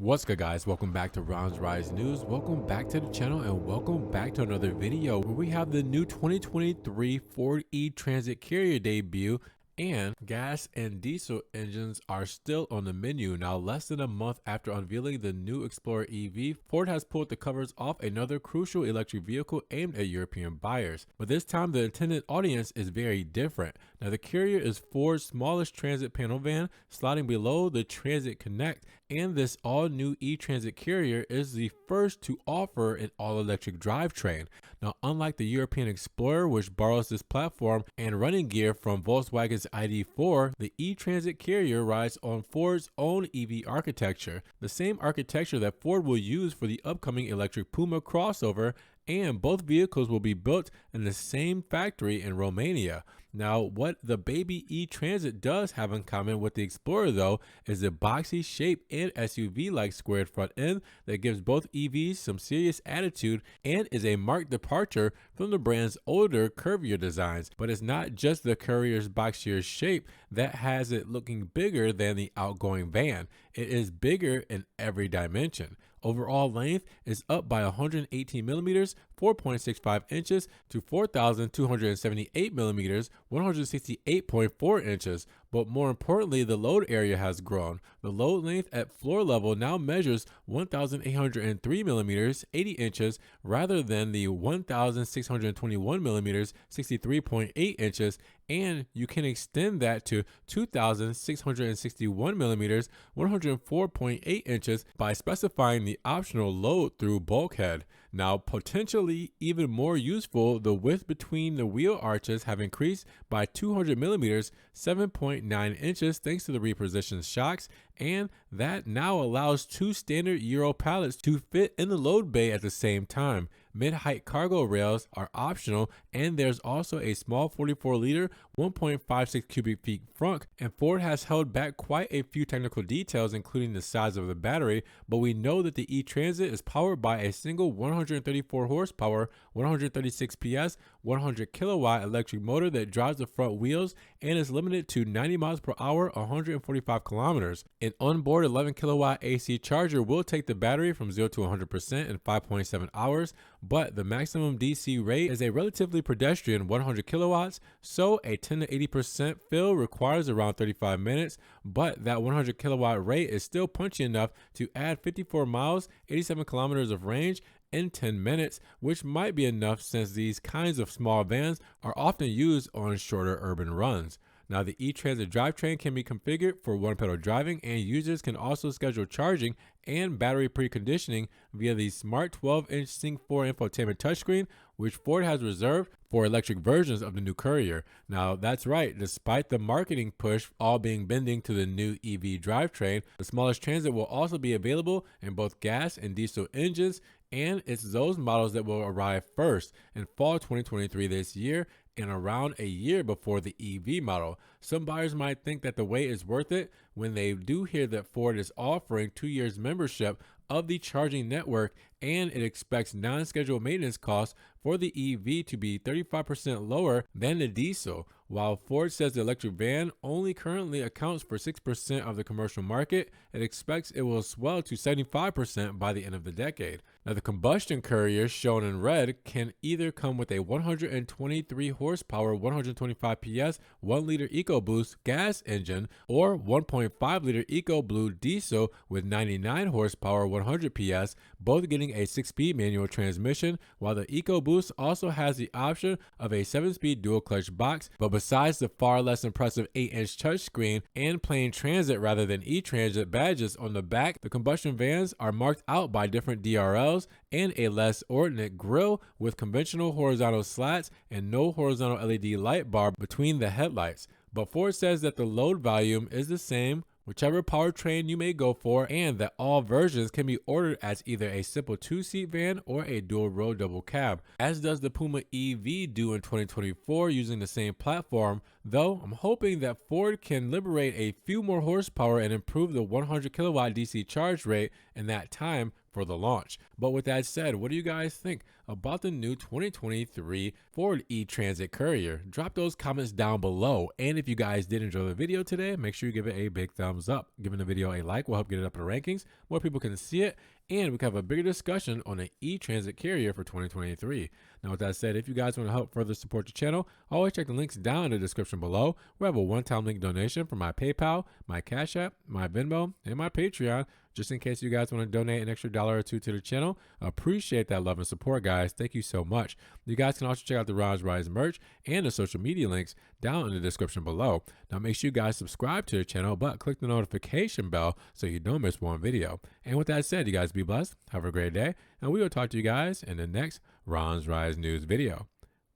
What's good, guys? Welcome back to Rounds Rise News. Welcome back to the channel and welcome back to another video where we have the new 2023 Ford E-Transit Courier debut, and gas and diesel engines are still on the menu. Now, less than a month after unveiling the new Explorer EV, Ford has pulled the covers off another crucial electric vehicle aimed at European buyers. But this time, the intended audience is very different. Now, the Courier is Ford's smallest transit panel van, sliding below the Transit Connect, and this all-new E-Transit Courier is the first to offer an all-electric drivetrain. Now, unlike the European Explorer, which borrows this platform and running gear from Volkswagen's ID.4, the E-Transit Courier rides on Ford's own EV architecture, the same architecture that Ford will use for the upcoming electric Puma crossover, and both vehicles will be built in the same factory in Romania. Now, what the baby E-Transit does have in common with the Explorer, though, is the boxy shape and SUV-like squared front end that gives both EVs some serious attitude and is a marked departure from the brand's older, curvier designs. But it's not just the Courier's boxier shape that has it looking bigger than the outgoing van. It is bigger in every dimension. Overall length is up by 118 millimeters, 4.65 inches to 4,278 millimeters, 168.4 inches. But more importantly, the load area has grown. The load length at floor level now measures 1,803 millimeters, 80 inches, rather than the 1,621 millimeters, 63.8 inches, and you can extend that to 2,661 millimeters, 104.8 inches by specifying the optional load through bulkhead. Now, potentially even more useful, the width between the wheel arches have increased by 200 millimeters, 7.9 inches, thanks to the repositioned shocks, and that now allows two standard Euro pallets to fit in the load bay at the same time. Mid-height cargo rails are optional, and there's also a small 44-liter, 1.56 cubic feet frunk, and Ford has held back quite a few technical details, including the size of the battery, but we know that the E-Transit is powered by a single 134 horsepower, 136 PS, 100 kilowatt electric motor that drives the front wheels and is limited to 90 miles per hour, 145 kilometers. An onboard 11 kilowatt AC charger will take the battery from 0 to 100% in 5.7 hours, but the maximum DC rate is a relatively pedestrian 100 kilowatts, so a 10 to 80% fill requires around 35 minutes, but that 100 kilowatt rate is still punchy enough to add 54 miles, 87 kilometers of range in 10 minutes, which might be enough since these kinds of small vans are often used on shorter urban runs. Now, the E-Transit drivetrain can be configured for one-pedal driving, and users can also schedule charging and battery preconditioning via the smart 12-inch Sync 4 infotainment touchscreen, which Ford has reserved for electric versions of the new Courier. Now, that's right, despite the marketing push all being bending to the new EV drivetrain, the smallest Transit will also be available in both gas and diesel engines, and it's those models that will arrive first in fall 2023 this year, and around a year before the EV model. Some buyers might think that the wait is worth it when they do hear that Ford is offering 2 years membership of the charging network, and it expects non-scheduled maintenance costs for the EV to be 35% lower than the diesel. While Ford says the electric van only currently accounts for 6% of the commercial market, it expects it will swell to 75% by the end of the decade. Now, the Combustion Courier, shown in red, can either come with a 123 horsepower, 125 PS, 1-liter EcoBoost gas engine, or 1.5-liter EcoBlue diesel with 99 horsepower, 100 PS, both getting a 6-speed manual transmission, while the EcoBoost also has the option of a 7-speed dual-clutch box. But besides the far less impressive 8-inch touchscreen and plain Transit rather than E-Transit badges on the back, the Combustion vans are marked out by different DRLs and a less ornate grille with conventional horizontal slats and no horizontal LED light bar between the headlights. But Ford says that the load volume is the same whichever powertrain you may go for, and that all versions can be ordered as either a simple 2-seat van or a dual-row double cab, as does the Puma EV due in 2024 using the same platform, though I'm hoping that Ford can liberate a few more horsepower and improve the 100 kilowatt DC charge rate in that time for the launch. But with that said, what do you guys think about the new 2023 Ford E-Transit Courier? Drop those comments down below. And if you guys did enjoy the video today, make sure you give it a big thumbs up. Giving the video a like will help get it up in the rankings. More people can see it, and we can have a bigger discussion on an E-Transit Courier for 2023. Now, with that said, if you guys want to help further support the channel, always check the links down in the description below. We have a one-time link donation for my PayPal, my Cash App, my Venmo, and my Patreon, just in case you guys want to donate an extra $1 or $2 to the channel. Appreciate that love and support, guys. Thank you so much. You guys can also check out the Ron's Rise merch and the social media links down in the description below. Now, make sure you guys subscribe to the channel, but click the notification bell so you don't miss one video. And with that said, you guys be blessed. Have a great day, and we will talk to you guys in the next Ron's Rise News video.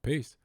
Peace.